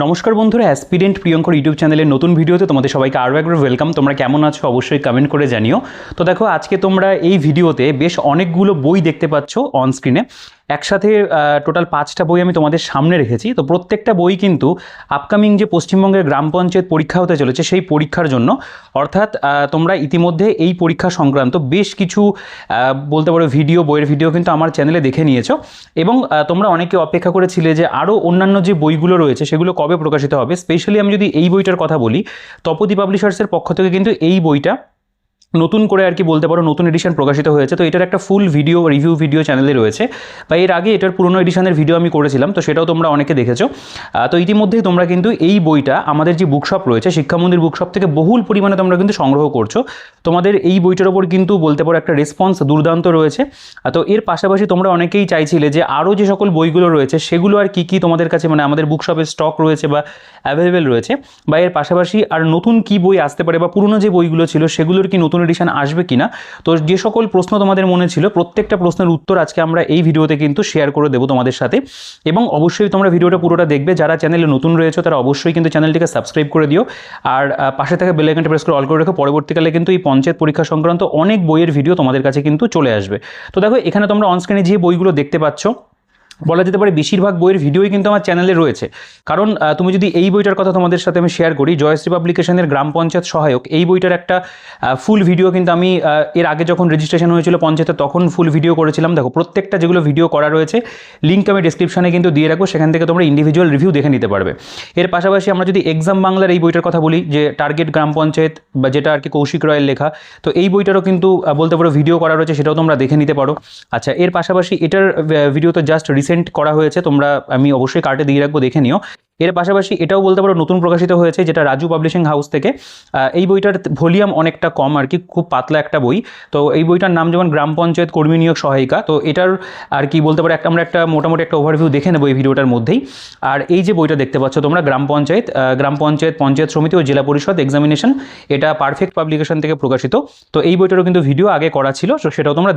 নমস্কার বন্ধুরা, aspirant Priyankar YouTube চ্যানেলের নতুন ভিডিওতে তোমাদের সবাইকে আরও একবার ওয়েলকাম। তোমরা কেমন আছো অবশ্যই কমেন্ট করে জানিও। তো দেখো, আজকে তোমরা এই ভিডিওতে বেশ অনেকগুলো বই দেখতে পাচ্ছ অন স্ক্রিনে। একসাথে টোটাল 5টা বই আমি তোমাদের সামনে রেখেছি। তো প্রত্যেকটা বই কিন্তু আপকামিং যে পশ্চিমবঙ্গের গ্রাম পঞ্চায়েত পরীক্ষা হতে চলেছে সেই পরীক্ষার জন্য, অর্থাৎ তোমরা ইতিমধ্যে এই পরীক্ষা সংক্রান্ত বেশ কিছু বলতে পারো বইয়ের ভিডিও কিন্তু আমার চ্যানেলে দেখে নিয়েছো। এবং তোমরা অনেকে অপেক্ষা করেছিলে যে আরও অন্যান্য যে বইগুলো রয়েছে সেগুলো কবে প্রকাশিত হবে। স্পেশালি আমি যদি এই বইটার কথা বলি, তপোদি পাবলিশার্সের পক্ষ থেকে কিন্তু এই বইটা নতুন করে আর কি বলতে পারো নতুন এডিশন প্রকাশিত হয়েছে। তো এটার একটা ফুল রিভিউ ভিডিও চ্যানেলে রয়েছে, বা এর আগে এটার পুরনো এডিশনের ভিডিও আমি করেছিলাম, তো সেটাও তোমরা অনেকে দেখেছো। তো ইতিমধ্যেই তোমরা কিন্তু এই বইটা আমাদের যে বুকশপ রয়েছে শিক্ষা মন্দির বুকশপ থেকে বহুল পরিমাণে তোমরা কিন্তু সংগ্রহ করছো। তোমাদের এই বইটার ওপর কিন্তু বলতে পারো একটা রেসপন্স দুর্দান্ত রয়েছে। তো এর পাশাপাশি তোমরা অনেকেই চাইছিলে যে আরও যে সকল বইগুলো রয়েছে সেগুলো আর কী কী তোমাদের কাছে মানে আমাদের বুকশপে স্টক রয়েছে বা অ্যাভেলেবেল রয়েছে, বা এর পাশাপাশি আর নতুন কী বই আসতে পারে, বা পুরনো যে বইগুলো ছিল সেগুলোর কি নতুন এডিশন আসবে কিনা। তো যে সকল প্রশ্ন তোমাদের মনে ছিল প্রত্যেকটা প্রশ্নের উত্তর আজকে আমরা এই ভিডিওতে কিন্তু শেয়ার করে দেবো তোমাদের সাথে। এবং অবশ্যই তোমরা ভিডিওটা পুরোটা দেখবে। যারা চ্যানেলে নতুন রয়েছে তারা অবশ্যই কিন্তু চ্যানেলটিকে সাবস্ক্রাইব করে দিও, আর পাশে থাকা বেল আইকনটা প্রেস করে অল করে রেখো। পরবর্তীকালে কিন্তু এই পঞ্চায়েত পরীক্ষা সংক্রান্ত অনেক বইয়ের ভিডিও তোমাদের কাছে কিন্তু চলে আসবে। তো দেখো, এখানে তোমরা অনস্ক্রিনে যে বইগুলো দেখতে পাচ্ছ, বলা যেতে পারে বেশিরভাগ বইয়ের ভিডিওই কিন্তু আমার চ্যানেলে রয়েছে। কারণ তুমি যদি এই বইটার কথা তোমাদের সাথে আমি শেয়ার করি, জয়শ্রী পাবলিকেশনের গ্রাম পঞ্চায়েত সহায়ক, এই বইটার একটা ফুল ভিডিও কিন্তু আমি এর আগে যখন রেজিস্ট্রেশন হয়েছিল পঞ্চায়েতে তখন ফুল ভিডিও করেছিলাম। দেখো, প্রত্যেকটা যেগুলো ভিডিও করা রয়েছে লিঙ্ক আমি ডিসক্রিপশনে কিন্তু দিয়ে রাখবো, সেখান থেকে তোমরা ইন্ডিভিজুয়াল রিভিউ দেখে নিতে পারবে। এর পাশাপাশি আমরা যদি এক্সাম বাংলার এই বইটার কথা বলি, যে টার্গেট গ্রাম পঞ্চায়েত, বা যেটা আর কি কৌশিক রয়ের লেখা, তো এই বইটারও কিন্তু বলতে পারো ভিডিও করা রয়েছে, সেটাও তোমরা দেখে নিতে পারো। আচ্ছা, এর পাশাপাশি এটার ভিডিও তো জাস্ট রিসেন্ট করা হয়েছে, তোমরা আমি অবশ্যই কার্ডে দিয়ে রাখবো, দেখে নিও। এর পাশাপাশি এটাও বলতে পারো নতুন প্রকাশিত হয়েছে, যেটা রাজু পাবলিশিং হাউস থেকে। এই বইটার ভলিউম অনেকটা কম আর কি, খুব পাতলা একটা বই। তো এই বইটার নাম যেমন গ্রাম পঞ্চায়েত কর্মী নিয়োগ সহায়িকা। তো এটার আর কি বলতে পারো আমরা একটা মোটামুটি একটা ওভারভিউ দেখে নেবো এই ভিডিওটার মধ্যেই। আর এই যে বইটা দেখতে পাচ্ছ তোমরা, গ্রাম পঞ্চায়েত পঞ্চায়েত সমিতি ও জেলা পরিষদ এক্সামিনেশন, এটা পারফেক্ট পাবলিকেশন থেকে প্রকাশিত। তো এই বইটারও কিন্তু ভিডিও আগে করা ছিল, তো সেটাও তোমরা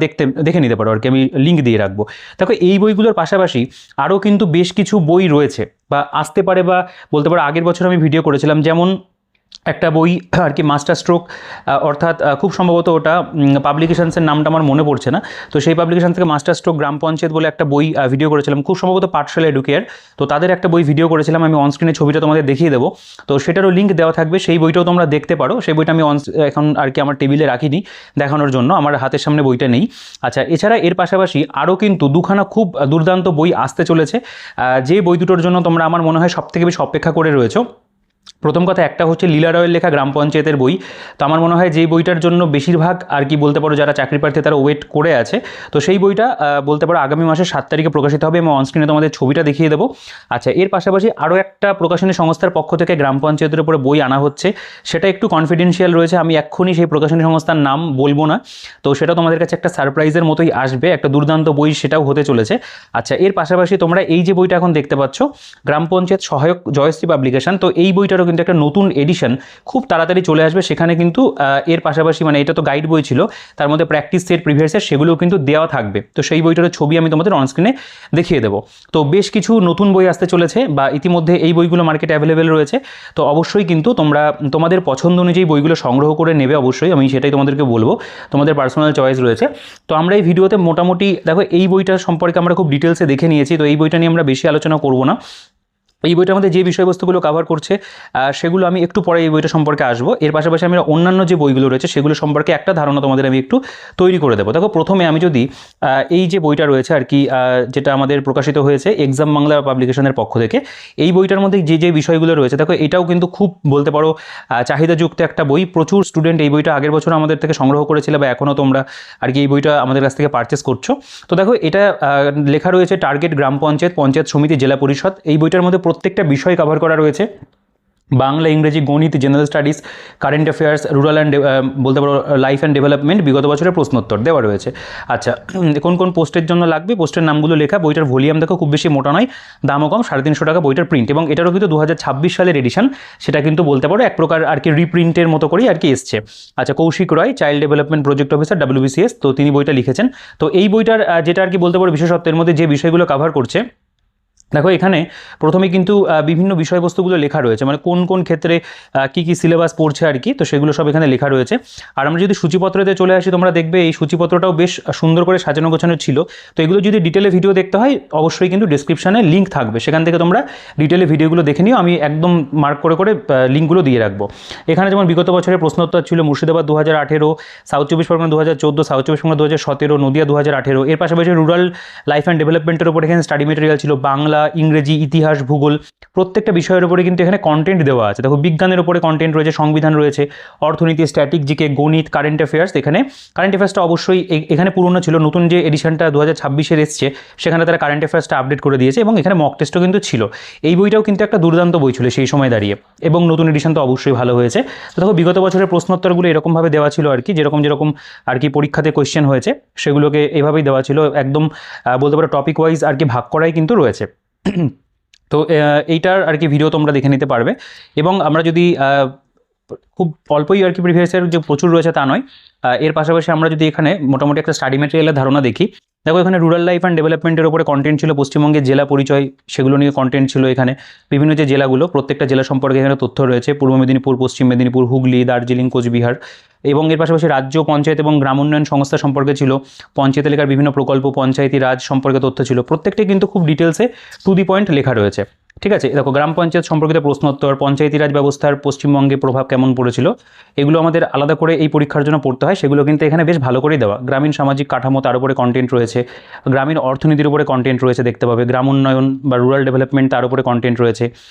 দেখে নিতে পারো আর কি, আমি লিঙ্ক দিয়ে রাখবো। দেখো, এই বইগুলোর পাশাপাশি আরও কিন্তু বেশ কিছু বই রয়েছে বা আসতে পারে, বা বলতে পারো আগের বছর আমি ভিডিও করেছিলাম, যেমন একটা বই আর কি মাস্টার স্ট্রোক, অর্থাৎ খুব সম্ভবত ওটা পাবলিকেশনসের নামটা আমার মনে পড়ছে না। তো সেই পাবলিকেশন থেকে মাস্টার স্ট্রোক গ্রাম পঞ্চায়েত বলে একটা বই ভিডিও করেছিলাম, খুব সম্ভবত পাঠশালা এডুকেয়ার। তো তাদের একটা বই ভিডিও করেছিলাম, আমি অনস্ক্রিনে ছবিটা তোমাদের দেখিয়ে দেবো। তো সেটারও লিঙ্ক দেওয়া থাকবে, সেই বইটাও তোমরা দেখতে পারো। সেই বইটা আমি এখন আর কি আমার টেবিলে রাখিনি দেখানোর জন্য, আমার হাতের সামনে বইটা নেই। আচ্ছা, এছাড়া এর পাশাপাশি আরও কিন্তু দুখানা খুব দুর্দান্ত বই আসতে চলেছে, যে বই দুটোর জন্য তোমরা আমার মনে হয় সবথেকে বেশি অপেক্ষা করে রয়েছো। প্রথম কথা, একটা হচ্ছে লীলা রয়ের লেখা গ্রাম পঞ্চায়েতের বই। তো আমার মনে হয় যেই বইটার জন্য বেশিরভাগ আর কি বলতে পারো যারা চাকরি প্রার্থী তারা ওয়েট করে আছে। তো সেই বইটা বলতে পারো আগামী মাসের 7 তারিখে প্রকাশিত হবে, এবং অনস্ক্রিনে তোমাদের ছবিটা দেখিয়ে দেবো। আচ্ছা, এর পাশাপাশি আরও একটা প্রকাশনী সংস্থার পক্ষ থেকে গ্রাম পঞ্চায়েতের উপরে বই আনা হচ্ছে, সেটা একটু কনফিডেন্সিয়াল রয়েছে, আমি এক্ষুনি সেই প্রকাশনী সংস্থার নাম বলবো না। তো সেটা তোমাদের কাছে একটা সারপ্রাইজের মতোই আসবে, একটা দুর্দান্ত বই সেটাও হতে চলেছে। আচ্ছা, এর পাশাপাশি তোমরা এই যে বইটা এখন দেখতে পাচ্ছ, গ্রাম পঞ্চায়েত সহায়ক জয়শ্রী পাবলিকেশন, তো এই বইটারও কিন্তু একটা নতুন এডিশন খুব তাড়াতাড়ি চলে আসবে। সেখানে কিন্তু এর পাশাপাশি মানে এটা তো গাইড বই ছিল, তার মধ্যে প্র্যাকটিস সেট, প্রিভিয়াস সেট সেগুলোও কিন্তু দেওয়া থাকবে। তো সেই বইটার ছবি আমি তোমাদের অনস্ক্রিনে দেখিয়ে দেবো। তো বেশ কিছু নতুন বই আসতে চলেছে, বা ইতিমধ্যে এই বইগুলো মার্কেটে অ্যাভেলেবেল রয়েছে। তো অবশ্যই কিন্তু তোমরা তোমাদের পছন্দ অনুযায়ী বইগুলো সংগ্রহ করে নেবে, অবশ্যই আমি সেটাই তোমাদেরকে বলবো, তোমাদের পার্সোনাল চয়েস রয়েছে। তো আমরা এই ভিডিওতে মোটামুটি দেখো এই বইটার সম্পর্কে আমরা খুব ডিটেলসে দেখে নিয়েছি, তো এই বইটা নিয়ে আমরা বেশি আলোচনা করবো না। এই বইটার মধ্যে যে বিষয়বস্তুগুলো কভার করছে সেগুলো আমি একটু পরে এই বইটা সম্পর্কে আসবো। এর পাশাপাশি আমি অন্যান্য যে বইগুলো রয়েছে সেগুলো সম্পর্কে একটা ধারণা তোমাদের আমি একটু তৈরি করে দেবো। দেখো, প্রথমে আমি যদি এই যে বইটা রয়েছে আর কি, যেটা আমাদের প্রকাশিত হয়েছে এক্সাম বাংলা পাবলিকেশনের পক্ষ থেকে, এই বইটার মধ্যে যে বিষয়গুলো রয়েছে, দেখো এটাও কিন্তু খুব বলতে পারো চাহিদাযুক্ত একটা বই। প্রচুর স্টুডেন্ট এই বইটা আগের বছর আমাদের থেকে সংগ্রহ করেছিল, বা এখনও তোমরা আর কি এই বইটা আমাদের কাছ থেকে পারচেস করছো। তো দেখো, এটা লেখা রয়েছে টার্গেট গ্রাম পঞ্চায়েত, পঞ্চায়েত সমিতি, জেলা পরিষদ। এই বইটার মধ্যে প্রত্যেকটা বিষয় কভার করা রয়েছে, বাংলা, ইংরেজি, গণিত, general studies, current affairs, rural and বলতে পারো লাইফ অ্যান্ড ডেভেলপমেন্ট, বিগত বছরের প্রশ্নোত্তর দেওয়া রয়েছে। আচ্ছা, কোন কোন পোস্টের জন্য লাগবে পোস্টের নামগুলো লেখা। বইটার ভলিউম দেখো খুব বেশি মোটা নয়, দামও কম, 350 টাকা বইটার প্রিন্ট। এবং এটারও কিন্তু 2026 সালের এডিশন, সেটা কিন্তু বলতে পারো এক প্রকার আর কি রিপ্রিন্টের মতো করেই আর কি এসছে। আচ্ছা, Kaushik Roy, child development project officer, WBCS, তো তিনি বইটা লিখেছেন। তো এই বইটার যেটা আর কি বলতে পারো বিশেষত্বের মধ্যে যে বিষয়গুলো কভার করছে, দেখো এখানে প্রথমে কিন্তু বিভিন্ন বিষয়বস্তুগুলো লেখা রয়েছে, মানে কোন কোন ক্ষেত্রে কি কি সিলেবাস পড়ছে আর কি, তো সেগুলো সব এখানে লেখা রয়েছে। আর আমরা যদি সূচিপত্রতে চলে আসি, তোমরা দেখবে এই সূচিপত্রটাও বেশ সুন্দর করে সাজানো গোছানো ছিল। তো এগুলো যদি ডিটেলে ভিডিও দেখতে হয় অবশ্যই কিন্তু ডিসক্রিপশানে লিঙ্ক থাকবে, সেখান থেকে তোমরা ডিটেলে ভিডিওগুলো দেখে নিও, আমি একদম মার্ক করে করে লিঙ্কগুলো দিয়ে রাখবো। এখানে যেমন বিগত বছরের প্রশ্নোত্তর ছিল মুর্শিদাবাদ 2018, সাউথ চব্বিশ পরগনা 2014, সাউথ চব্বিশ পরগনা 2017, নদিয়া 2018। এর পাশাপাশি রুরাল লাইফ অ্যান্ড ডেভেলপমেন্টের উপর এখানে স্টাডি মেটেরিয়াল ছিল, বাংলা, ইংরেজি, ইতিহাস, ভূগোল, প্রত্যেকটা বিষয়ের উপরে কিন্তু এখানে কন্টেন্ট দেওয়া আছে। দেখো বিজ্ঞানের উপরে কন্টেন্ট রয়েছে, সংবিধান রয়েছে, অর্থনীতি, স্ট্যাটিক জিকে, গণিত, কারেন্ট অ্যাফেয়ার্স। এখানে কারেন্ট অ্যাফেয়ার্সটা অবশ্যই এখানে পুরনো ছিল, নতুন যে এডিশনটা 2026-এর এসছে সেখানে তারা কারেন্ট অ্যাফেয়ার্সটা আপডেট করে দিয়েছে, এবং এখানে মক টেস্টও কিন্তু ছিল। এই বইটাও কিন্তু একটা দুর্দান্ত বই ছিল সেই সময় দাঁড়িয়ে, এবং নতুন এডিশন তো অবশ্যই ভালো হয়েছে। তো দেখো বিগত বছরের প্রশ্নোত্তরগুলো এরকমভাবে দেওয়া ছিল আর কি, যেরকম যেরকম আর কি পরীক্ষাতে কোয়েশ্চেন হয়েছে সেগুলোকে এভাবেই দেওয়া ছিল, একদম বলতে পারো টপিক ওয়াইজ আর কি ভাগ করাই কিন্তু রয়েছে। তো এইটার আর কি ভিডিও তোমরা দেখে নিতে পারবে। এবং আমরা যদি খুব অল্পই আর কি প্রিভিয়াস ইয়ার যে প্রচুর রয়েছে তা নয়, এর পাশাপাশি আমরা যদি এখানে মোটামুটি একটা স্টাডি মেটেরিয়ালের ধারণা দেখি, দেখো এখানে রুরাল লাইফ অ্যান্ড ডেভেলপমেন্টের উপরে কন্টেন্ট ছিল, পশ্চিমবঙ্গের জেলা পরিচয় সেগুলো নিয়ে কন্টেন্ট ছিল। এখানে বিভিন্ন যে জেলাগুলো প্রত্যেকটা জেলা সম্পর্কে এখানে তথ্য রয়েছে, পূর্ব মেদিনীপুর, পশ্চিম মেদিনীপুর, হুগলি, দার্জিলিং, কোচবিহার। এবং এর পাশাপাশি রাজ্য পঞ্চায়েত এবং গ্রাম উন্নয়ন সংস্থা সম্পর্কে ছিল, পঞ্চায়েত এলাকার বিভিন্ন প্রকল্প, পঞ্চায়েতি রাজ সম্পর্কে তথ্য ছিল, প্রত্যেকটাই কিন্তু খুব ডিটেলসে টু দি পয়েন্ট লেখা রয়েছে। ঠিক আছে, দেখো গ্রাম পঞ্চায়েত সম্পর্কিত প্রশ্নোত্তর, পঞ্চায়েতি রাজ ব্যবস্থার পশ্চিমবঙ্গে প্রভাব কেমন পড়েছিল, এগুলো আমাদের আলাদা করে এই পরীক্ষার জন্য পড়তে হয়, সেগুলো কিন্তু এখানে বেশ ভালো করেই দেওয়া। গ্রামীণ সামাজিক কাঠামো তার উপরে কন্টেন্ট রয়েছে, গ্রামীণ অর্থনীতির উপরে কন্টেন্ট রয়েছে দেখতে পাবে, গ্রাম উন্নয়ন বা রুরাল ডেভেলপমেন্ট তার উপরে কন্টেন্ট রয়েছে,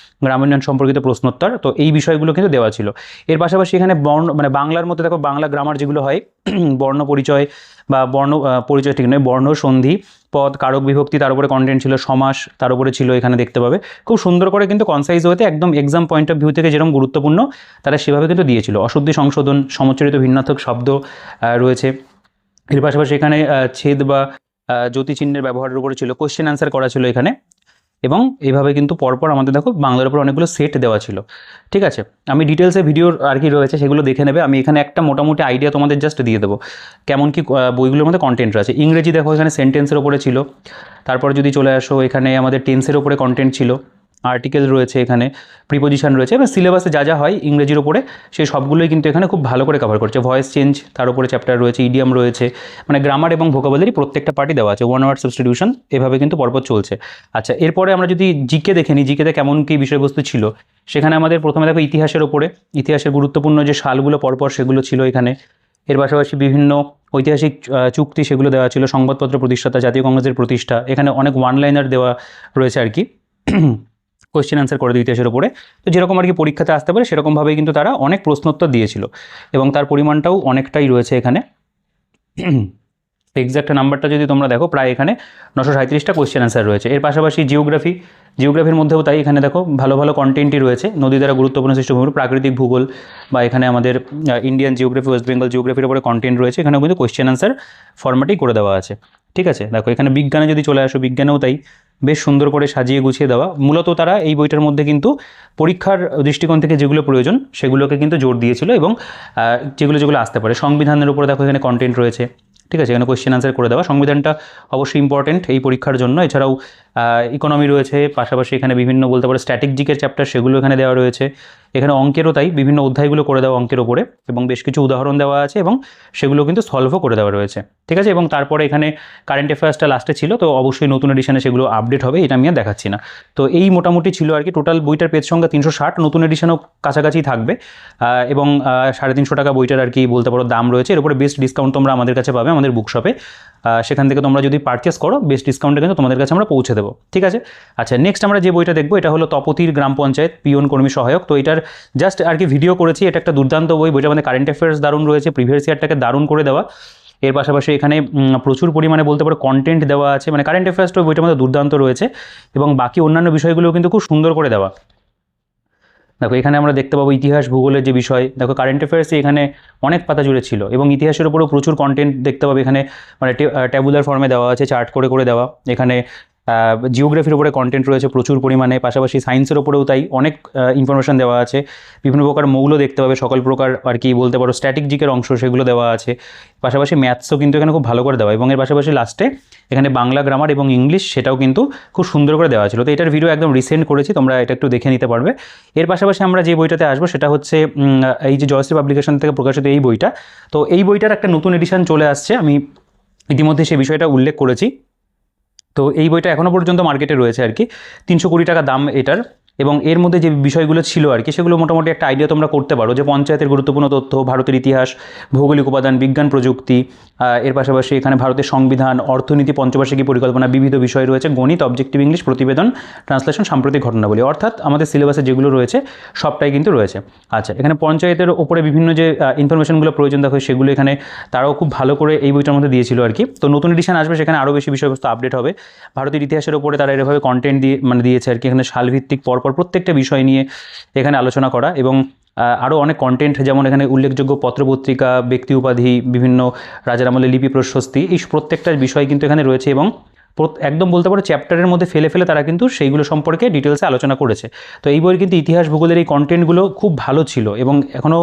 গ্রাম উন্নয়ন সম্পর্কিত প্রশ্নোত্তর। তো এই বিষয়গুলো কিন্তু দেওয়া ছিল। এর পাশাপাশি এখানে মানে বাংলার মধ্যে দেখো বাংলা গ্রামার যেগুলো হয়, বর্ণ পরিচয় বা পরিচয় ঠিক নয়, বর্ণ, সন্ধি, পদ, কারক, বিভক্তি তার উপরে কন্টেন্ট ছিল, সমাস তার উপরে ছিল, এখানে দেখতে পাবে খুব সুন্দর করে কিন্তু কনসাইজ হতে একদম এক্সাম পয়েন্ট অফ ভিউ থেকে যেরকম গুরুত্বপূর্ণ তারা সেভাবে কিন্তু দিয়েছিল। অশুদ্ধি সংশোধন, সমচ্চরিত ভিন্নার্থক শব্দ রয়েছে। এর পাশাপাশি এখানে ছেদ বা জ্যোতিচিহ্নের ব্যবহারের উপরে ছিল, কোশ্চেন অ্যান্সার করা ছিল এখানে। এবং এইভাবে কিন্তু পরপর আমাদের দেখো বাংলার উপর অনেকগুলো সেট দেওয়া ছিল। ঠিক আছে, আমি ডিটেলসে ভিডিওর আর কি রয়েছে সেগুলো দেখে নেবে, আমি এখানে একটা মোটামুটি আইডিয়া তোমাদের জাস্ট দিয়ে দেবো কেমন কি বইগুলোর মধ্যে কন্টেন্ট রয়েছে। ইংরেজি দেখো এখানে সেন্টেন্সের ওপরে ছিল, তারপর যদি চলে আসো এখানে আমাদের টেন্সের ওপরে কন্টেন্ট ছিল, আর্টিকেল রয়েছে, এখানে প্রিপোজিশন রয়েছে, এবং সিলেবাসে যা যা হয় ইংরেজির ওপরে সেই সবগুলোই কিন্তু এখানে খুব ভালো করে কভার করছে। ভয়েস চেঞ্জ তার উপরে চ্যাপ্টার রয়েছে, ইডিয়াম রয়েছে, মানে গ্রামার এবং ভোকাবুলারি প্রত্যেকটা পার্টি দেওয়া আছে, ওয়ান ওয়ার্ড সাবস্টিটিউশন এভাবে কিন্তু পরপর চলছে। আচ্ছা, এরপরে আমরা যদি জিকে দেখে নিই, জিকেতে কেমন কী বিষয়বস্তু ছিল, সেখানে আমাদের প্রথমে দেখো ইতিহাসের ওপরে, ইতিহাসের গুরুত্বপূর্ণ যে সালগুলো পরপর সেগুলো ছিল এখানে। এর পাশাপাশি বিভিন্ন ঐতিহাসিক চুক্তি সেগুলো দেওয়া ছিল, সংবাদপত্র প্রতিষ্ঠাতা, জাতীয় কংগ্রেসের প্রতিষ্ঠা, এখানে অনেক ওয়ান লাইনার দেওয়া রয়েছে আর কি, কোয়েশ্চেন অ্যান্সার করে দিই ইতিহাসের উপরে। তো যেরকম আর কি পরীক্ষাতে আসতে পারে সেরকমভাবেই কিন্তু তারা অনেক প্রশ্নোত্তর দিয়েছিল, এবং তার পরিমাণটাও অনেকটাই রয়েছে এখানে। এক্স্যাক্ট নাম্বারটা যদি তোমরা দেখো প্রায় এখানে 937টা কোয়েশ্চেন অ্যান্সার রয়েছে। এর পাশাপাশি জিওগ্রাফির মধ্যেও তাই, এখানে দেখো ভালো ভালো কন্টেন্টই রয়েছে, নদী দ্বারা গুরুত্বপূর্ণ সৃষ্ট ভূমি, প্রাকৃতিক ভূগোল, বা এখানে আমাদের ইন্ডিয়ান জিওগ্রাফি, ওয়েস্ট বেঙ্গল জিওগ্রাফির উপরে কন্টেন্ট রয়েছে, এখানেও কিন্তু কোয়েশ্চেন অ্যান্সার ফরম্যাটেই করে দেওয়া আছে। ঠিক আছে, দেখো এখানে বিজ্ঞানে যদি চলে আসো, বিজ্ঞানেও তাই বেশ সুন্দর করে সাজিয়ে গুছিয়ে দেওয়া। মূলত তারা এই বইটার মধ্যে কিন্তু পরীক্ষার দৃষ্টিকোণ থেকে যেগুলো প্রয়োজন সেগুলোকে কিন্তু জোর দিয়েছিল, এবং যেগুলো আসতে পারে। সংবিধানের উপরে দেখো এখানে কন্টেন্ট রয়েছে। ঠিক আছে, এখানে কোয়েশ্চেন আনসার করে দেওয়া, সংবিধানটা অবশ্যই ইম্পর্টেন্ট এই পরীক্ষার জন্য। এছাড়াও ইকোনমি রয়েছে, পাশাপাশি এখানে বিভিন্ন বলতে পারো স্ট্যাটিক জিকের চ্যাপ্টার সেগুলো এখানে দেওয়া রয়েছে। এখানে অঙ্কেরও তাই বিভিন্ন অধ্যায়গুলো করে দেওয়া অঙ্কের ওপরে, এবং বেশ কিছু উদাহরণ দেওয়া আছে, এবং সেগুলো কিন্তু সলভও করে দেওয়া রয়েছে। ঠিক আছে, এবং তারপরে এখানে কারেন্ট অ্যাফেয়ার্সটা লাস্টে ছিল, তো অবশ্যই নতুন এডিশনে সেগুলো আপডেট হবে, এটা আমি আর দেখাচ্ছি না। তো এই মোটামুটি ছিল আর কি টোটাল বইটার পেজ সংখ্যা 360, নতুন এডিশনও কাছাকাছি থাকবে, এবং 350 টাকা বইটার আর কি বলতে পারো দাম রয়েছে। এর উপরে বেস্ট ডিসকাউন্ট তোমরা আমাদের কাছে পাবে, আমাদের বুক শপে, সেখান থেকে তোমরা যদি পারচেস করো বেস্ট ডিসকাউন্টে কিন্তু তোমাদের কাছে আমরা পৌঁছে দেবো। ঠিক আছে, আচ্ছা নেক্সট আমরা যে বইটা দেখবো এটা হলো তপতির গ্রাম পঞ্চায়েত পিয়ন কর্মী সহায়ক। তো এটার জাস্ট আর কি ভিডিও করেছি, এটা একটা দুর্দান্ত বই, বইটার মধ্যে কারেন্ট অ্যাফেয়ার্স দারুণ রয়েছে, প্রিভিয়াস ইয়ারটাকে দারুণ করে দেওয়া। এর পাশাপাশি এখানে প্রচুর পরিমাণে বলতে পারো কন্টেন্ট দেওয়া আছে, মানে কারেন্ট অ্যাফেয়ার্সটা বইটার মধ্যে দুর্দান্ত রয়েছে, এবং বাকি অন্যান্য বিষয়গুলোও কিন্তু খুব সুন্দর করে দেওয়া। দেখো এখানে আমরা দেখতে পাবো ইতিহাস ভূগোলের যে বিষয়, দেখো কারেন্ট অ্যাফেয়ার্সে এখানে অনেক পাতা জুড়ে ছিল, এবং ইতিহাসের উপরেও প্রচুর কন্টেন্ট দেখতে পাবে এখানে, মানে ট্যাবুলার ফর্মে দেওয়া আছে, চার্ট করে করে দেওয়া। এখানে জিওগ্রাফির উপরে কন্টেন্ট রয়েছে প্রচুর পরিমাণে, পাশাপাশি সায়েন্সের ওপরেও তাই অনেক ইনফরমেশন দেওয়া আছে। বিভিন্ন প্রকার মৌল দেখতে পাবে, সকল প্রকার আর কি বলতে পারো স্ট্র্যাটেজিকের অংশ সেগুলো দেওয়া আছে। পাশাপাশি ম্যাথসও কিন্তু এখানে খুব ভালো করে দেওয়া, এবং এর পাশাপাশি লাস্টে এখানে বাংলা গ্রামার এবং ইংলিশ সেটাও কিন্তু খুব সুন্দর করে দেওয়া ছিল। তো এটার ভিডিও একদম রিসেন্ট করেছি, তোমরা এটা একটু দেখে নিতে পারবে। এর পাশাপাশি আমরা যে বইটাতে আসবো সেটা হচ্ছে এই যে জয়শ্রী পাবলিকেশন থেকে প্রকাশিত এই বইটা। তো এই বইটার একটা নতুন এডিশন চলে আসছে, আমি ইতিমধ্যে সেই বিষয়টা উল্লেখ করেছি। তো এই বইটা এখনও পর্যন্ত মার্কেটে রয়েছে আর কি, 320 টাকা দাম এটার। এবং এর মধ্যে যে বিষয়গুলো ছিল আর কি সেগুলো মোটামুটি একটা আইডিয়া তোমরা করতে পারো, যে পঞ্চায়েতের গুরুত্বপূর্ণ তথ্য, ভারতের ইতিহাস, ভৌগোলিক উপাদান, বিজ্ঞান প্রযুক্তি, এর পাশাপাশি এখানে ভারতের সংবিধান, অর্থনীতি, পঞ্চবার্ষিকী পরিকল্পনা, বিবিধ বিষয় রয়েছে, গণিত, অবজেক্টিভ ইংলিশ, প্রতিবেদন, ট্রান্সলেশন, সাম্প্রতিক ঘটনাবলী, অর্থাৎ আমাদের সিলেবাসে যেগুলো রয়েছে সবটাই কিন্তু রয়েছে। আচ্ছা, এখানে পঞ্চায়েতের ওপরে বিভিন্ন যে ইনফরমেশনগুলো প্রয়োজন দেখো সেগুলো এখানে তারাও খুব ভালো করে এই বইটার মধ্যে দিয়েছিল আর কি। তো নতুন এডিশন আসবে, সেখানে আরও বেশি বিষয়বস্তু আপডেট হবে। ভারতের ইতিহাসের ওপরে তারা এভাবে কন্টেন্ট দিয়ে দিয়েছে আর কি, এখানে সালভিত্তিক পরপর প্রত্যেকটা বিষয় নিয়ে এখানে আলোচনা করা, এবং আরও অনেক কন্টেন্ট, যেমন এখানে উল্লেখযোগ্য পত্রপত্রিকা, ব্যক্তি উপাধি, বিভিন্ন রাজার আমলে লিপি প্রশস্তি, এই প্রত্যেকটা বিষয় কিন্তু এখানে রয়েছে। এবং একদম বলতে পারো চ্যাপ্টারের মধ্যে ফেলে ফেলে তারা কিন্তু সেইগুলো সম্পর্কে ডিটেলসে আলোচনা করেছে। তো এই বইয়ের কিন্তু ইতিহাস ভূগোলের এই কন্টেন্টগুলো খুব ভালো ছিল, এবং এখনও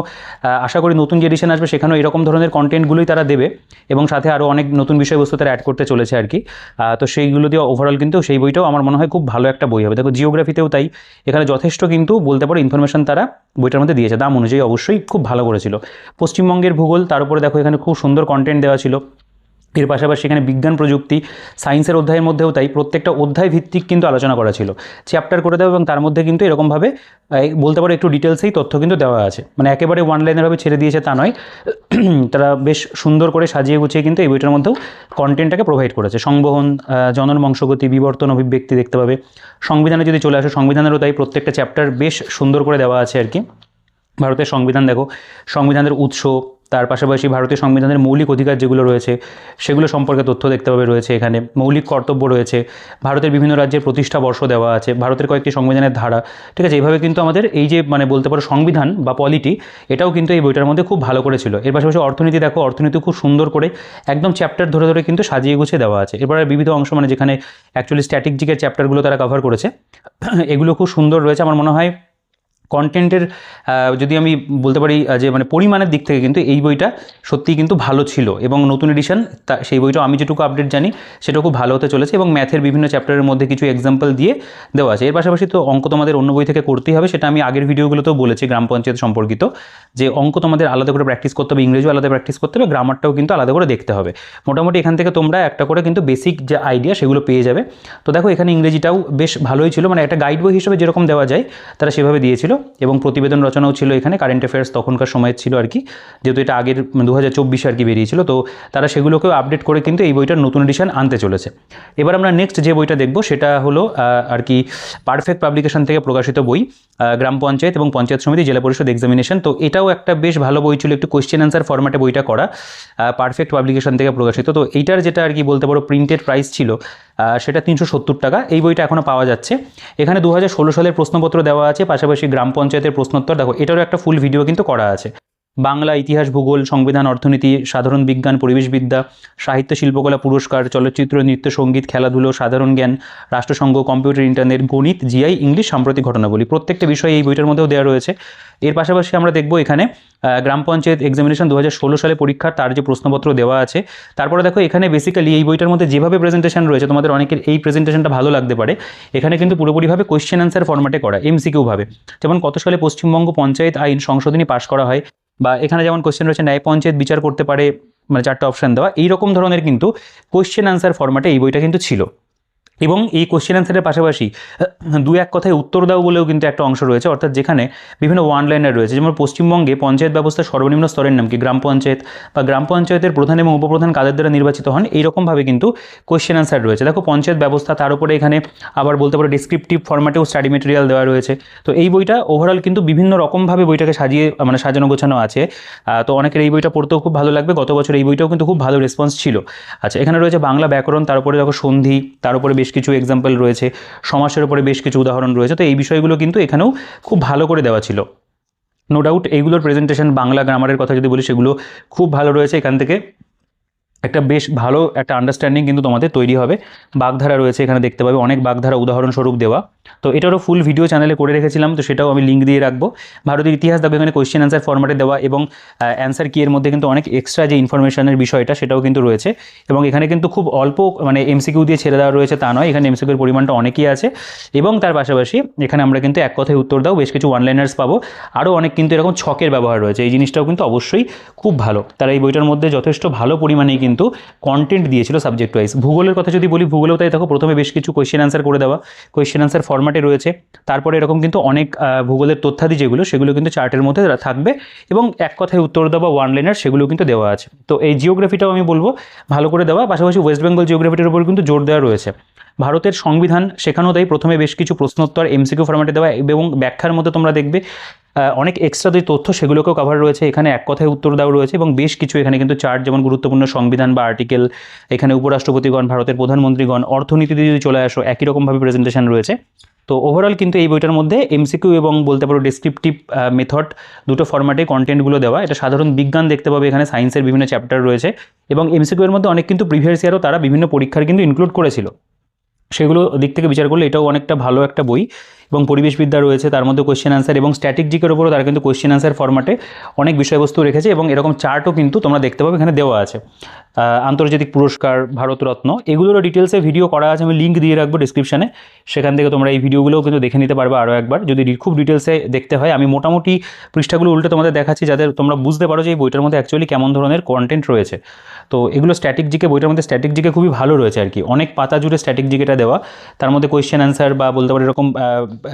আশা করি নতুন যে এডিশন আসবে সেখানেও এরকম ধরনের কন্টেন্টগুলোই তারা দেবে, এবং সাথে আরও অনেক নতুন বিষয়বস্তু তারা অ্যাড করতে চলেছে আর কি। তো সেইগুলো দিয়ে ওভারঅল কিন্তু সেই বইটাও আমার মনে হয় খুব ভালো একটা বই হবে। দেখো জিওগ্রাফিতেও তাই, এখানে যথেষ্ট কিন্তু বলতে পারো ইনফরমেশন তারা বইটার মধ্যে দিয়েছে, দাম অনুযায়ী অবশ্যই খুব ভালো করেছিল। পশ্চিমবঙ্গের ভূগোল, তার উপরে দেখো এখানে খুব সুন্দর কন্টেন্ট দেওয়া ছিল। এর পাশাপাশি এখানে বিজ্ঞান প্রযুক্তি, সায়েন্সের অধ্যায়ের মধ্যেও তাই প্রত্যেকটা অধ্যায় ভিত্তিক কিন্তু আলোচনা করা ছিল, চ্যাপ্টার করে দেওয়া, এবং তার মধ্যে কিন্তু এরকমভাবে বলতে পারো একটু ডিটেলসেই তথ্য কিন্তু দেওয়া আছে, মানে একেবারে ওয়ান লাইনেরভাবে ছেড়ে দিয়েছে তা নয়। তারা বেশ সুন্দর করে সাজিয়ে গুছিয়ে কিন্তু এই বইটার মধ্যেও কন্টেন্টটাকে প্রোভাইড করেছে। সংবহন, জনন বংশগতি, বিবর্তন, অভিব্যক্তি দেখতে পাবে। সংবিধানে যদি চলে আসে, সংবিধানেরও তাই প্রত্যেকটা চ্যাপ্টার বেশ সুন্দর করে দেওয়া আছে আর কি। ভারতের সংবিধান দেখো, সংবিধানের উৎস, তার পাশাপাশি ভারতীয় সংবিধানের মৌলিক অধিকার যেগুলো রয়েছে সেগুলো সম্পর্কে তথ্য দেখতে পাবে রয়েছে এখানে। মৌলিক কর্তব্য রয়েছে, ভারতের বিভিন্ন রাজ্যের প্রতিষ্ঠা বর্ষ দেওয়া আছে, ভারতের কয়েকটি সংবিধানের ধারা, ঠিক আছে। এইভাবে কিন্তু আমাদের এই যে মানে বলতে পারো সংবিধান বা পলিটি, এটাও কিন্তু এই বইটার মধ্যে খুব ভালো করেছিল। এর পাশাপাশি অর্থনীতি দেখো, অর্থনীতি খুব সুন্দর করে একদম চ্যাপ্টার ধরে ধরে কিন্তু সাজিয়ে গুছিয়ে দেওয়া আছে। এরপরে বিবিধ অংশ, মানে যেখানে অ্যাকচুয়ালি স্ট্র্যাটেজিকের চ্যাপ্টারগুলো তারা কভার করেছে, এগুলো খুব সুন্দর রয়েছে। আমার মনে হয় কন্টেন্টের যদি আমি বলতে পারি যে মানে পরিমাণের দিক থেকে কিন্তু এই বইটা সত্যিই কিন্তু ভালো ছিল, এবং নতুন এডিশন সেই বইটাও আমি যেটুকু আপডেট জানি সেটাও খুব ভালো হতে চলেছে, এবং ম্যাথের বিভিন্ন চ্যাপ্টারের মধ্যে কিছু এক্সাম্পল দিয়ে দেওয়া আছে। এর পাশাপাশি তো অঙ্ক তোমাদের অন্য বই থেকে করতেই হবে, সেটা আমি আগের ভিডিওগুলোতেও বলেছি গ্রাম পঞ্চায়েত সম্পর্কিত, যে অঙ্ক তোমাদের আলাদা করে প্র্যাকটিস করতে হবে, ইংরেজিও আলাদা প্র্যাকটিস করতে হবে, গ্রামারটাও কিন্তু আলাদা করে দেখতে হবে। মোটামুটি এখান থেকে তোমরা একটা করে কিন্তু বেসিক যে আইডিয়া সেগুলো পেয়ে যাবে। তো দেখো এখানে ইংরেজিটাও বেশ ভালোই ছিল, মানে একটা গাইড বই হিসেবে যেরকম দেওয়া যায় তারা সেভাবে দিয়েছিল, এবং প্রতিবেদন রচনাও ছিল এখানে, কারেন্ট অ্যাফেয়ার্স তখনকার সময়ের ছিল আর কি, যেহেতু এটা আগের 2024 আর কি বেরিয়েছিল, তো তারা সেগুলোকেও আপডেট করে কিন্তু এই বইটার নতুন এডিশন আনতে চলেছে। এবার আমরা নেক্সট যে বইটা দেখব সেটা হলো আর কি পারফেক্ট পাবলিকেশন থেকে প্রকাশিত বই, গ্রাম পঞ্চায়েত এবং পঞ্চায়েত সমিতি জেলা পরিষদ এক্সামিনেশন। তো এটাও একটা বেশ ভালো বই ছিল, একটু কোয়েশ্চেন অ্যান্সার ফরম্যাটে বইটা করা, পারফেক্ট পাবলিকেশন থেকে প্রকাশিত। তো এইটার যেটা আর কি বলতে পারো প্রিন্টেড প্রাইস ছিল সেটা 370 টাকা। এই বইটা এখনও পাওয়া যাচ্ছে। এখানে 2016 সালের প্রশ্নপত্র দেওয়া আছে, পাশাপাশি গ্রাম পঞ্চায়েতের প্রশ্নোত্তর দেখো, এটারও একটা ফুল ভিডিও কিন্তু করা আছে। বাংলা, ইতিহাস, ভূগোল, সংবিধান, অর্থনীতি, সাধারণ বিজ্ঞান, পরিবেশবিদ্যা, সাহিত্য, শিল্পকলা পুরস্কার, চলচ্চিত্র, নৃত্য, সঙ্গীত, খেলাধুলো, সাধারণ জ্ঞান, রাষ্ট্রসংঘ, কম্পিউটার, ইন্টারনেট, গণিত, জিআই, ইংলিশ, সাম্প্রতিক ঘটনাবলী, প্রত্যেকটা বিষয় এই বইটার মধ্যেও দেওয়া রয়েছে। এর পাশাপাশি আমরা দেখব এখানে গ্রাম পঞ্চায়েত এক্সামিনেশন 2016 সালে পরীক্ষার তার যে প্রশ্নপত্র দেওয়া আছে। তারপরে দেখো এখানে বেসিক্যালি এই বইটার মধ্যে যেভাবে প্রেজেন্টেশন রয়েছে, তোমাদের অনেকের এই প্রেজেন্টেশনটা ভালো লাগতে পারে, এখানে কিন্তু পুরোপুরিভাবে কোয়েশ্চেন অ্যান্সার ফরম্যাটে করা, এমসিকিউ ভাবে, যেমন কত সালে পশ্চিমবঙ্গ পঞ্চায়েত আইন সংশোধনী পাশ করা হয়, বা এখানে যেমন কোয়েশ্চেন রয়েছে ন্যায় পঞ্চায়েত বিচার করতে পারে, মানে 4টা অপশান দেওয়া, এইরকম ধরনের কিন্তু কোয়েশ্চেন অ্যান্সার ফরম্যাটে এই বইটা কিন্তু ছিল। এবং এই কোশ্চেন অ্যান্সারের পাশাপাশি দু এক কথায় উত্তর দাও বলেও কিন্তু একটা অংশ রয়েছে, অর্থাৎ যেখানে বিভিন্ন ওয়ান লাইনার রয়েছে, যেমন পশ্চিমবঙ্গে পঞ্চায়েত ব্যবস্থার সর্বনিম্ন স্তরের নাম কি, গ্রাম পঞ্চায়েত, বা গ্রাম পঞ্চায়েতের প্রধান এবং উপপ্রধান কাদের দ্বারা নির্বাচিত হন, এইরকমভাবে কিন্তু কোশ্চেন অ্যান্সার রয়েছে। দেখো পঞ্চায়েত ব্যবস্থা, তার উপরে এখানে আবার বলতে পারো ডিসক্রিপটিভ ফরম্যাটেও স্টাডি মেটেরিয়াল দেওয়া রয়েছে। তো এই বইটা ওভারঅল কিন্তু বিভিন্ন রকমভাবে বইটাকে সাজিয়ে মানে সাজানো গোছানো আছে। তো অনেকের এই বইটা পড়তেও খুব ভালো লাগবে। গত বছর এই বইটাও কিন্তু খুব ভালো রেসপন্স ছিল। আচ্ছা, এখানে রয়েছে বাংলা ব্যাকরণ, তার উপরে দেখো সন্ধি, তার উপরে বেশ কিছু এক্সাম্পল রয়েছে, সমাসের উপরে বেশ কিছু উদাহরণ রয়েছে। তো এই বিষয়গুলো কিন্তু এখানেও খুব ভালো করে দেওয়া ছিল। নো ডাউট এইগুলোর প্রেজেন্টেশন, বাংলা গ্রামারের কথা যদি বলি, সেগুলো খুব ভালো রয়েছে। এখান থেকে একটা বেশ ভালো একটা আন্ডারস্ট্যান্ডিং কিন্তু তোমাদের তৈরি হবে। বাগধারা রয়েছে এখানে দেখতে পাবে, অনেক বাগধারা উদাহরণস্বরূপ দেওয়া। তো এটারও ফুল ভিডিও চ্যানেলে করে রেখেছিলাম, তো সেটাও আমি লিঙ্ক দিয়ে রাখবো। ভারতের ইতিহাস দেখো এখানে কোয়েশ্চেন অ্যান্সার ফরম্যাটে দেওয়া, এবং অ্যান্সার কি এর মধ্যে কিন্তু অনেক এক্সট্রা যে ইনফরমেশনের বিষয়টা সেটাও কিন্তু রয়েছে। এবং এখানে কিন্তু খুব অল্প মানে এমসিকিউ দিয়ে ছেড়ে দেওয়া রয়েছে তা নয়, এখানে এমসিকিউর পরিমাণটা অনেকই আছে। এবং তার পাশাপাশি এখানে আমরা কিন্তু এক কথায় উত্তর দাও বেশ কিছু ওয়ান লাইনার্স পাবো, আরও অনেক কিন্তু এরকম ছকের ব্যবহার রয়েছে। এই জিনিসটাও কিন্তু অবশ্যই খুব ভালো। তারা এই বইটার মধ্যে যথেষ্ট ভালো পরিমাণেই কিন্তু কন্টেন্ট দিয়েছিল সাবজেক্ট ওয়াইজ। ভূগোলের কথা যদি বলি, ভূগোলেও তাই দেখো প্রথমে বেশ কিছু কোয়েশ্চেন অ্যান্সার করে দেওয়া, কোয়েশ্চেন অ্যান্সার ফরম্যাটে রয়েছে। তারপরে এরকম কিন্তু অনেক ভূগোলের তথ্যাদি যেগুলো সেগুলো কিন্তু চার্টের মধ্যে থাকবে, এবং এক কথায় উত্তর দেওয়া ওয়ান লাইনার সেগুলো কিন্তু দেওয়া আছে। তো এই জিওগ্রাফিটাও আমি বলবো ভালো করে দেওয়া, পাশাপাশি ওয়েস্ট বেঙ্গল জিওগ্রাফিটার উপর কিন্তু জোর দেওয়া রয়েছে। ভারতের সংবিধান শেখানো তাই প্রথমে বেশ কিছু প্রশ্নোত্তর এমসিকিউ ফরম্যাটে দেওয়া, এবং ব্যাখ্যার মধ্যে তোমরা দেখবে অনেক এক্সট্রা যে তথ্য সেগুলোকেও কভার রয়েছে, এখানে এক কথায় উত্তর দেওয়া রয়েছে, এবং বেশ কিছু এখানে কিন্তু চার্ট, যেমন গুরুত্বপূর্ণ সংবিধান বা আর্টিকেল, এখানে উপরাষ্ট্রপতিগণ, ভারতের প্রধানমন্ত্রীগণ, অর্থনীতিতে যদি চলে আসো একই রকমভাবে প্রেজেন্টেশন রয়েছে। তো ওভারঅল কিন্তু এই বইটার মধ্যে এমসিকিউ এবং বলতে পারো ডেসক্রিপটিভ মেথড দুটো ফরম্যাটে কন্টেন্টগুলো দেওয়া। এটা সাধারণ বিজ্ঞান দেখতে পাবে, এখানে সায়েন্সের বিভিন্ন চ্যাপ্টার রয়েছে, এবং এমসিকিউ এর মধ্যে অনেক কিন্তু প্রিভিয়াস ইয়ারও তারা বিভিন্ন পরীক্ষার কিন্তু ইনক্লুড করেছিল। সেগুলো দিক থেকে বিচার করলে এটাও অনেকটা ভালো একটা বই। এবং পরিবেশবিদ্যা রয়েছে, তার মধ্যে কোয়েশ্চেন অ্যান্সার এবং স্ট্যাটিক জিকের উপরও তারা কিন্তু কোয়েশ্চেন অ্যান্সার ফরম্যাটে অনেক বিষয়বস্তু রেখেছে, এবং এরকম চার্টও কিন্তু তোমরা দেখতে পাবে এখানে দেওয়া আছে। আন্তর্জাতিক পুরস্কার, ভারতরত্ন, এগুলোরও ডিটেলসে ভিডিও করা আছে, আমি লিঙ্ক দিয়ে রাখবো ডিসক্রিপশানে, সেখান থেকে তোমরা এই ভিডিওগুলোও কিন্তু দেখে নিতে পারবে আরও একবার যদি খুব ডিটেলসে দেখতে হয়। আমি মোটামুটি পৃষ্ঠাগুলো উল্টে তোমাদের দেখাচ্ছি যাতে তোমরা বুঝতে পারো যে এই বইটার মধ্যে অ্যাকচুয়ালি কেমন ধরনের কন্টেন্ট রয়েছে। তো এগুলো স্ট্যাটিক জিকে, বইটার মধ্যে স্ট্যাটিক জিকে খুবই ভালো রয়েছে আর কি, অনেক পাতা জুড়ে স্ট্যাটিক জিকেটা দেওয়া, তার মধ্যে কোয়েশ্চেন অ্যান্সার বা বলতে পারো এরকম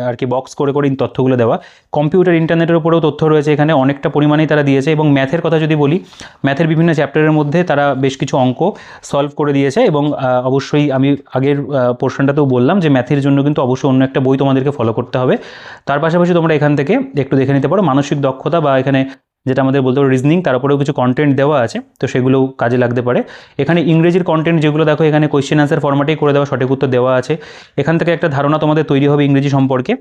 আর কি বক্স করে করে তথ্যগুলো দেওয়া। কম্পিউটার ইন্টারনেটের উপরেও তথ্য রয়েছে এখানে অনেকটা পরিমাণেই তারা দিয়েছে। এবং ম্যাথের কথা যদি বলি, ম্যাথের বিভিন্ন চ্যাপ্টারের মধ্যে তারা বেশ কিছু অঙ্ক সলভ করে দিয়েছে, এবং অবশ্যই আমি আগের পোর্শনটাতেও বললাম যে ম্যাথের জন্য কিন্তু অবশ্যই অন্য একটা বই তোমাদেরকে ফলো করতে হবে। তার পাশাপাশি তোমরা এখান থেকে একটু দেখে নিতে পারো মানসিক দক্ষতা, বা এখানে যেটা আমাদের বলতে পারো রিজনিং, তার উপরেও কিছু কন্টেন্ট দেওয়া আছে, তো সেগুলোও কাজে লাগতে পারে। এখানে ইংরেজির কন্টেন্ট যেগুলো দেখো এখানে কোয়েশ্চেন অ্যান্সার ফরম্যাটেই করে দেওয়া, সঠিক উত্তর দেওয়া আছে। এখান থেকে একটা ধারণা তোমাদের তৈরি হবে ইংরেজি সম্পর্কে,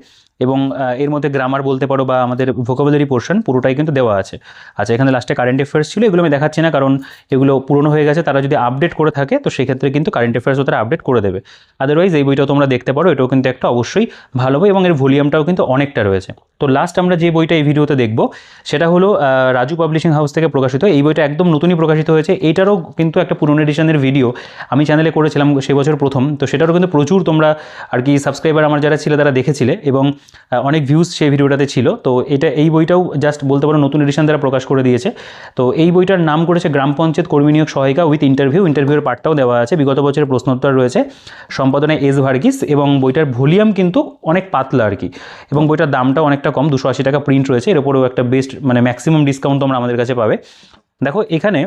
এবং এর মধ্যে গ্রামার বলতে পারো বা আমাদের ভোকাবুলারি পোর্শন পুরোটাই কিন্তু দেওয়া আছে। আচ্ছা, এখানে লাস্টে কারেন্ট অ্যাফেয়ার্স ছিল, এগুলো আমি দেখাচ্ছি না কারণ এগুলো পুরনো হয়ে গেছে, তারা যদি আপডেট করে থাকে তো সেক্ষেত্রে কিন্তু কারেন্ট অ্যাফেয়ার্সও তারা আপডেট করে দেবে। আদারওয়াইজ এই বইটাও তোমরা দেখতে পারো, এটাও কিন্তু একটা অবশ্যই ভালো বই, এবং এর ভলিউমটাও কিন্তু অনেকটা রয়েছে। তো লাস্ট আমরা যে বইটা এই ভিডিওতে দেখব সেটা হলো রাজু পাবলিশিং হাউস থেকে প্রকাশিত। এই বইটা একদম নতুনই প্রকাশিত হয়েছে, এইটারও কিন্তু একটা পুরনো এডিশনের ভিডিও আমি চ্যানেলে করেছিলাম সে বছর প্রথম, তো সেটারও কিন্তু প্রচুর তোমরা আর কি সাবস্ক্রাইবার আমার যারা ছিল তারা দেখেছিলে, এবং অনেক ভিউজ সেই ভিডিওটাতে ছিল। তো এই বইটাও জাস্ট বলতে পারো নতুন এডিশন দ্বারা প্রকাশ করে দিয়েছে। তো এই বইটার নাম করেছে গ্রাম পঞ্চায়েত কর্মী নিয়োগ সহায়িকা উইথ ইন্টারভিউর পার্টটাও দেওয়া আছে, বিগত বছরের প্রশ্নোত্তর রয়েছে, সম্পাদনায় এস ভার্গিস, এবং বইটার ভলিউম কিন্তু অনেক পাতলা আর কি, এবং বইটার দামটাও অনেকটা কম, 280 টাকা প্রিন্ট রয়েছে। এর উপরেও একটা বেস্ট মানে ম্যাক্সিমাম ডিসকাউন্ট তোমরা আমাদের কাছে পাবে। দেখো এখানে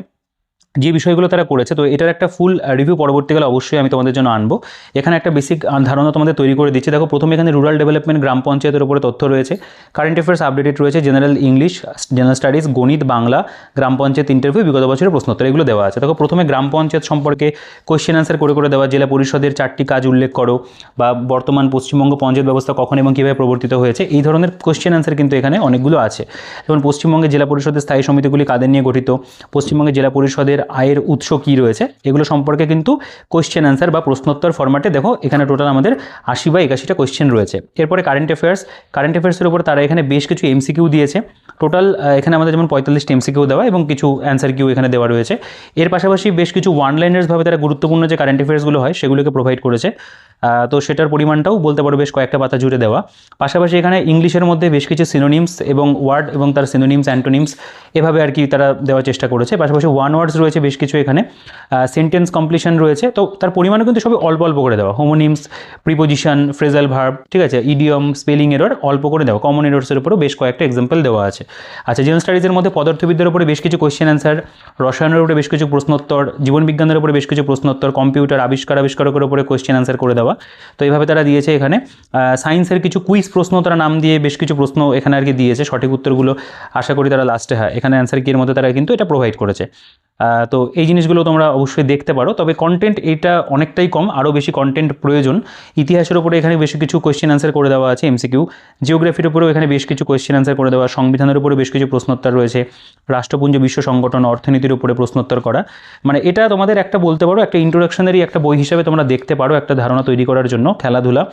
যে বিষয়গুলো তারা করেছে, তো এটার একটা ফুল রিভিউ পরবর্তীকালে অবশ্যই আমি তোমাদের জন্য আনবো। এখানে একটা বেসিক ধারণা তোমাদের তৈরি করে দিচ্ছি। দেখো প্রথমে এখানে রুরাল ডেভেলপমেন্ট, গ্রাম পঞ্চায়েতের উপরে তথ্য রয়েছে, কারেন্ট অ্যাফেয়ার্স আপডেটেড রয়েছে, জেনারেল ইংলিশ, জেনারেল স্টাডিজ, গণিত, বাংলা, গ্রাম পঞ্চায়েত ইন্টারভিউ, বিগত বছরের প্রশ্নোত্তর, এগুলো দেওয়া আছে। দেখো প্রথমে গ্রাম পঞ্চায়েত সম্পর্কে কোয়েশ্চেন অ্যান্সার করে করে দেওয়া, জেলা পরিষদের 4টি কাজ উল্লেখ করো, বা বর্তমান পশ্চিমবঙ্গ পঞ্চায়েত ব্যবস্থা কখন এবং কীভাবে প্রবর্তিত হয়েছে, এই ধরনের কোয়েশ্চেন অ্যান্সার কিন্তু এখানে অনেকগুলো আছে। যেমন পশ্চিমবঙ্গে জেলা পরিষদের স্থায়ী সমিতিগুলি কাদের নিয়ে গঠিত, পশ্চিমবঙ্গে জেলা পরিষদের আয়ের উৎস কী রয়েছে, এগুলো সম্পর্কে কিন্তু কোয়েশ্চেন অ্যান্সার বা প্রশ্নোত্তর ফরম্যাটে দেখো এখানে টোটাল আমাদের 80 বা 81টা কোয়েশ্চেন রয়েছে। এরপরে কারেন্ট অ্যাফেয়ার্সের উপর তারা এখানে বেশ কিছু এমসিকিউ দিয়েছে, টোটাল এখানে আমাদের যেমন 45টি এমসিকিউ দেওয়া এবং কিছু অ্যান্সার কিউ এখানে দেওয়া রয়েছে। এর পাশাপাশি বেশ কিছু ওয়ান লাইনার্সভাবে তারা গুরুত্বপূর্ণ যে কারেন্ট অ্যাফেয়ার্সগুলো হয় সেগুলোকে প্রোভাইড করেছে, তো সেটার পরিমাণটাও বলতে পারো বেশ কয়েকটা পাতা জুড়ে দেওয়া। পাশাপাশি এখানে ইংলিশের মধ্যে বেশ কিছু সিনোনিমস এবং ওয়ার্ড এবং তার সিনোনিমস, অ্যান্টোনিমস এভাবে আর কি তারা দেওয়ার চেষ্টা করেছে। পাশাপাশি ওয়ান ওয়ার্ডস রয়েছে বেশ কিছু, এখানে সেন্টেন্স কমপ্লিশন রয়েছে, তো তার পরিমাণও কিন্তু সবই অল্প অল্প করে দেওয়া, হোমোনিমস, প্রিপোজিশন, ফ্রেজাল ভার্ব, ঠিক আছে, ইডিয়ম, স্পেলিং এরর অল্প করে দেওয়া, কমন এরর্সের উপরেও বেশ কয়েকটা এক্সাম্পল দেওয়া আছে। আচ্ছা, জেনারেল স্টাডিজের মধ্যে পদার্থবিদ্যার উপরে বেশ কিছু কোয়েশ্চেন অ্যান্সার, রসায়নের উপরে বেশ কিছু প্রশ্নোত্তর, জীবনবিজ্ঞানের উপরে বেশ কিছু প্রশ্নোত্তর, কম্পিউটার আবিষ্কারকের উপরে কোয়েশ্চেন অ্যান্সার করে দেওয়া, তো এইভাবে তারা দিয়েছে। এখানে সায়েন্সের কিছু কুইজ প্রশ্ন তারা নাম দিয়ে বেশ কিছু প্রশ্ন এখানে আর কি দিয়েছে, সঠিক উত্তরগুলো আশা করি তারা লাস্টে এখানে অ্যান্সার কি এর মধ্যে তারা কিন্তু এটা প্রোভাইড করেছে। তো এই জিনিসগুলো তোমরা অবশ্যই দেখতে পারো। তবে কন্টেন্ট এটা অনেকটাই কম, আরও বেশি কন্টেন্ট প্রয়োজন। ইতিহাসের উপরে এখানে বেশ কিছু কোয়েশ্চেন আনসার করে দেওয়া আছে এমসিকিউ, জিওগ্রাফির উপরেও এখানে বেশ কিছু কোয়েশ্চেন আনসার করে দেওয়া, সংবিধানের উপরে বেশ কিছু প্রশ্নোত্তর রয়েছে, রাষ্ট্রপুঞ্জ বিশ্ব সংগঠন অর্থনীতির উপরে প্রশ্নোত্তর করা। মানে এটা তোমাদের একটা বলতে পারো একটা ইন্ট্রোডাকশনারি একটা বই হিসেবে তোমরা দেখতে পারো একটা ধারণা তৈরি করার জন্য। খেলাধুলা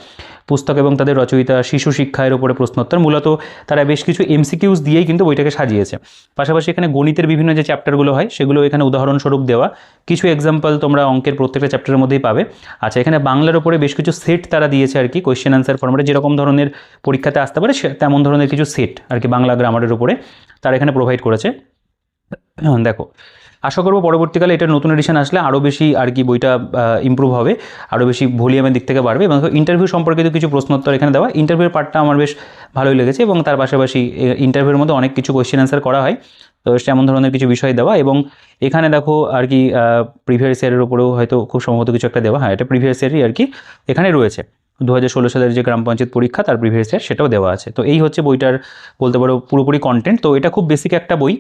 পুস্তক এবং তাদের রচয়িতা শিশু শিক্ষার উপরে প্রশ্নোত্তর, মূলত তারা বেশ কিছু এমসিকিউস দিয়েই কিন্তু বইটাকে সাজিয়েছে। পাশাপাশি এখানে গণিতের বিভিন্ন যে চ্যাপ্টারগুলো হয় সেগুলো এখানে উদাহরণস্বরূপ দেওয়া, কিছু এক্সাম্পল তোমরা অঙ্কের প্রত্যেকটা চ্যাপ্টারের মধ্যেই পাবে। আচ্ছা, এখানে বাংলার উপরে বেশ কিছু সেট তারা দিয়েছে আর কি, কোয়েশ্চেন আনসার ফর্মেটে যেরকম ধরনের পরীক্ষাতে আসতে পারে তেমন ধরনের কিছু সেট আর কি বাংলা গ্রামারের উপরে তারা এখানে প্রোভাইড করেছে। দেখো, আশা করবো পরবর্তীকালে এটার নতুন এডিশন আসলে আরও বেশি আর কি বইটা ইমপ্রুভ হবে, আরও বেশি ভলিউমের দিক থেকে বাড়বে। এবং ইন্টারভিউ সম্পর্কিত কিছু প্রশ্নোত্তর এখানে দেওয়া, ইন্টারভিউর পার্টটা আমার বেশ ভালোই লেগেছে। এবং তার পাশাপাশি ইন্টারভিউর মধ্যে অনেক কিছু কোয়েশ্চেন অ্যান্সার করা হয়, তো তেমন ধরনের কিছু বিষয় দেওয়া। এবং এখানে দেখো আর কি প্রিভিয়াস ইয়ারের উপরেও হয়তো খুব সম্ভবত কিছু একটা দেওয়া, হ্যাঁ এটা প্রিভিয়াস ইয়ারই আর কি এখানে রয়েছে। 2016 সালের যে গ্রাম পঞ্চায়েত পরীক্ষা তার প্রিভিয়াস ইয়ার সেটাও দেওয়া আছে। তো এই হচ্ছে বইটার বলতে পারো পুরোপুরি কন্টেন্ট। তো এটা খুব বেসিক একটা বই।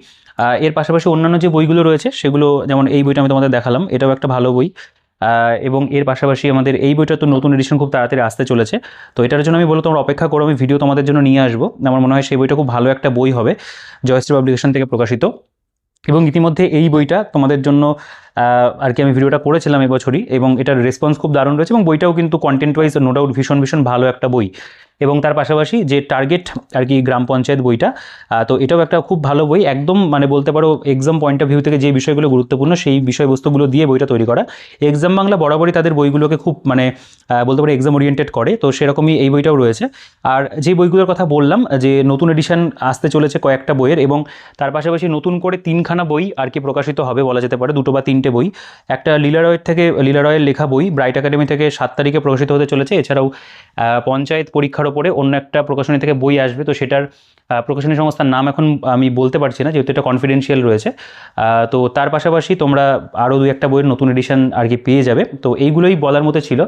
এর পাশাপাশি অন্যান্য যে বইগুলো রয়েছে সেগুলো, যেমন এই বইটা আমি তোমাদের দেখালাম, এটাও একটা ভালো বই। এবং এর পাশাপাশি আমাদের এই বইটা তো নতুন এডিশন খুব তাড়াতাড়ি আসতে চলেছে, তো এটার জন্য আমি বলবো তোমরা অপেক্ষা করো, আমি ভিডিও তোমাদের জন্য নিয়ে আসবো। আমার মনে হয় সেই বইটা খুব ভালো একটা বই হবে, জয়শ্রী পাবলিকেশন থেকে প্রকাশিত। এবং ইতিমধ্যে এই বইটা তোমাদের জন্য আর কি আমি ভিডিওটা করেছিলাম এবছরই, এবং এটার রেসপন্স খুব দারুণ রয়েছে। এবং বইটাও কিন্তু কন্টেন্ট ওয়াইজ নো ডাউট ভীষণ ভীষণ ভালো একটা বই। এবং তার পাশাপাশি যে টার্গেট আর কি গ্রাম পঞ্চায়েত বইটা, তো এটাও একটা খুব ভালো বই, একদম মানে বলতে পারো এক্সাম পয়েন্ট অফ ভিউ থেকে যে বিষয়গুলো গুরুত্বপূর্ণ সেই বিষয়বস্তুগুলো দিয়ে বইটা তৈরি করা। এক্সাম বাংলা বরাবরই তাদের বইগুলোকে খুব মানে বলতে পারো এক্সাম ওরিয়েন্টেড করে, তো সেরকমই এই বইটাও রয়েছে। আর যে বইগুলোর কথা বললাম যে নতুন এডিশন আসতে চলেছে কয়েকটা বইয়ের, এবং তার পাশাপাশি নতুন করে 3খানা বই আর কি প্রকাশিত হবে বলা যেতে পারে, 2 বা 3টে বই। একটা লীলা রয়ের লেখা বই ব্রাইট একাডেমি থেকে 7 তারিখে প্রকাশিত হতে চলেছে। এছাড়াও পঞ্চায়েত পরীক্ষার ওপরে অন্য একটা প্রকাশনী থেকে বই আসবে, তো সেটার প্রকাশনী সংস্থার নাম এখন আমি বলতে পারছি না যেহেতু এটা কনফিডেন্সিয়াল রয়েছে। তো তার পাশাপাশি তোমরা আরও 2-1টা বইয়ের নতুন এডিশন আর কি পেয়ে যাবে। তো এইগুলোই বলার মতো ছিল।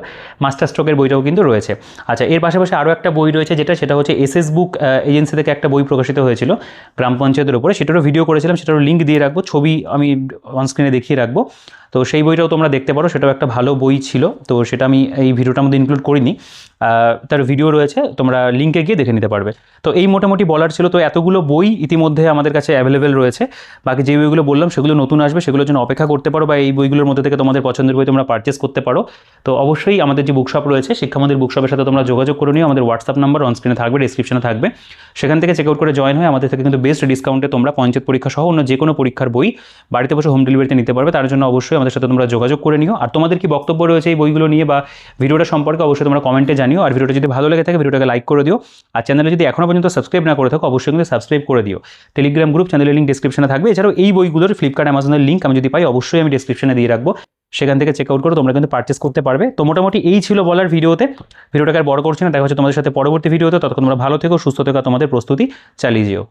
মাস্টার স্ট্রোকের বইটাও কিন্তু রয়েছে। আচ্ছা, এর পাশাপাশি আরও একটা বই রয়েছে সেটা হচ্ছে এসএস বুক এজেন্সি থেকে একটা বই প্রকাশিত হয়েছিল গ্রাম পঞ্চায়েতের উপরে, সেটারও ভিডিও করেছিলাম, সেটারও লিঙ্ক দিয়ে রাখবো, ছবি আমি অনস্ক্রিনে দেখিয়ে রাখবো। তো সেই বইটাও তোমরা দেখতে পারো, সেটাও একটা ভালো বই ছিল। তো সেটা আমি এই ভিডিওটার মধ্যে ইনক্লুড করিনি, তার ভিডিও রয়েছে, তোমরা লিঙ্কে গিয়ে দেখে নিতে পারবে। তো এই মোটামুটি বলার ছিল। তো এতগুলো বই ইতিমধ্যে আমাদের কাছে অ্যাভেলেবেল রয়েছে, বাকি যে বইগুলো বললাম সেগুলো নতুন আসবে, সেগুলোর জন্য অপেক্ষা করতে পারো, বা এই বইগুলোর মধ্যে থেকে তোমাদের পছন্দের বই তোমরা পারচেস করতে পারো। তো অবশ্যই আমাদের যে বুকশপ রয়েছে শিক্ষামন্দির বুকশপের সাথে তোমরা যোগাযোগ করে নিও, আমাদের হোয়াটসঅ্যাপ নাম্বার অনস্ক্রিনে থাকবে, ডিসক্রিপশনে থাকবে, সেখান থেকে চেক আউট করে জয়েন হয়ে আমাদের থেকে কিন্তু বেস্ট ডিসকাউন্টে তোমরা পঞ্চায়েত পরীক্ষা সহ অন্য যে কোনো পরীক্ষার বই বাড়িতে বসে হোম ডেলিভারিতে নিতে পারবে। তার জন্য অবশ্যই আমাদের সাথে তোমরা যোগাযোগ করে নিও। আর তোমাদের কি বক্তব্য রয়েছে এই বইগুলো নিয়ে বা ভিডিওটা সম্পর্কে অবশ্যই তোমরা কমেন্টে জানিও। আর ভিডিওটা যদি ভালো লেগে থাকে ভিডিওটাকে লাইক করে দিও, আর চ্যানেলে যদি এখনও পর্যন্ত সাবস্ক্রাইব না করে থাকো অবশ্যই কিন্তু সাবস্ক্রাইব করে দিও। টেলিগ্রাম গ্রুপ চ্যানেলের লিঙ্ক ডিসক্রিপশনে থাকবে। এছাড়াও এই বইগুলোর ফ্লিপকার্ট অ্যামাজনের লিঙ্ক আমি যদি পাই অবশ্যই আমি ডিসক্রিপশনে দিয়ে রাখবো, সেখান থেকে চেক আউট করে তোমরা কিন্তু পারচেস করতে পারবে। তো মোটামুটি এই ছিল বলার ভিডিওটাকে আর বড় করছি না, দেখা হচ্ছে তোমাদের সাথে পরবর্তী ভিডিওতে। ততক্ষণ তোমরা ভালো থেকো, সুস্থ থেকো, তোমাদের প্রস্তুতি চালিয়ে যেও।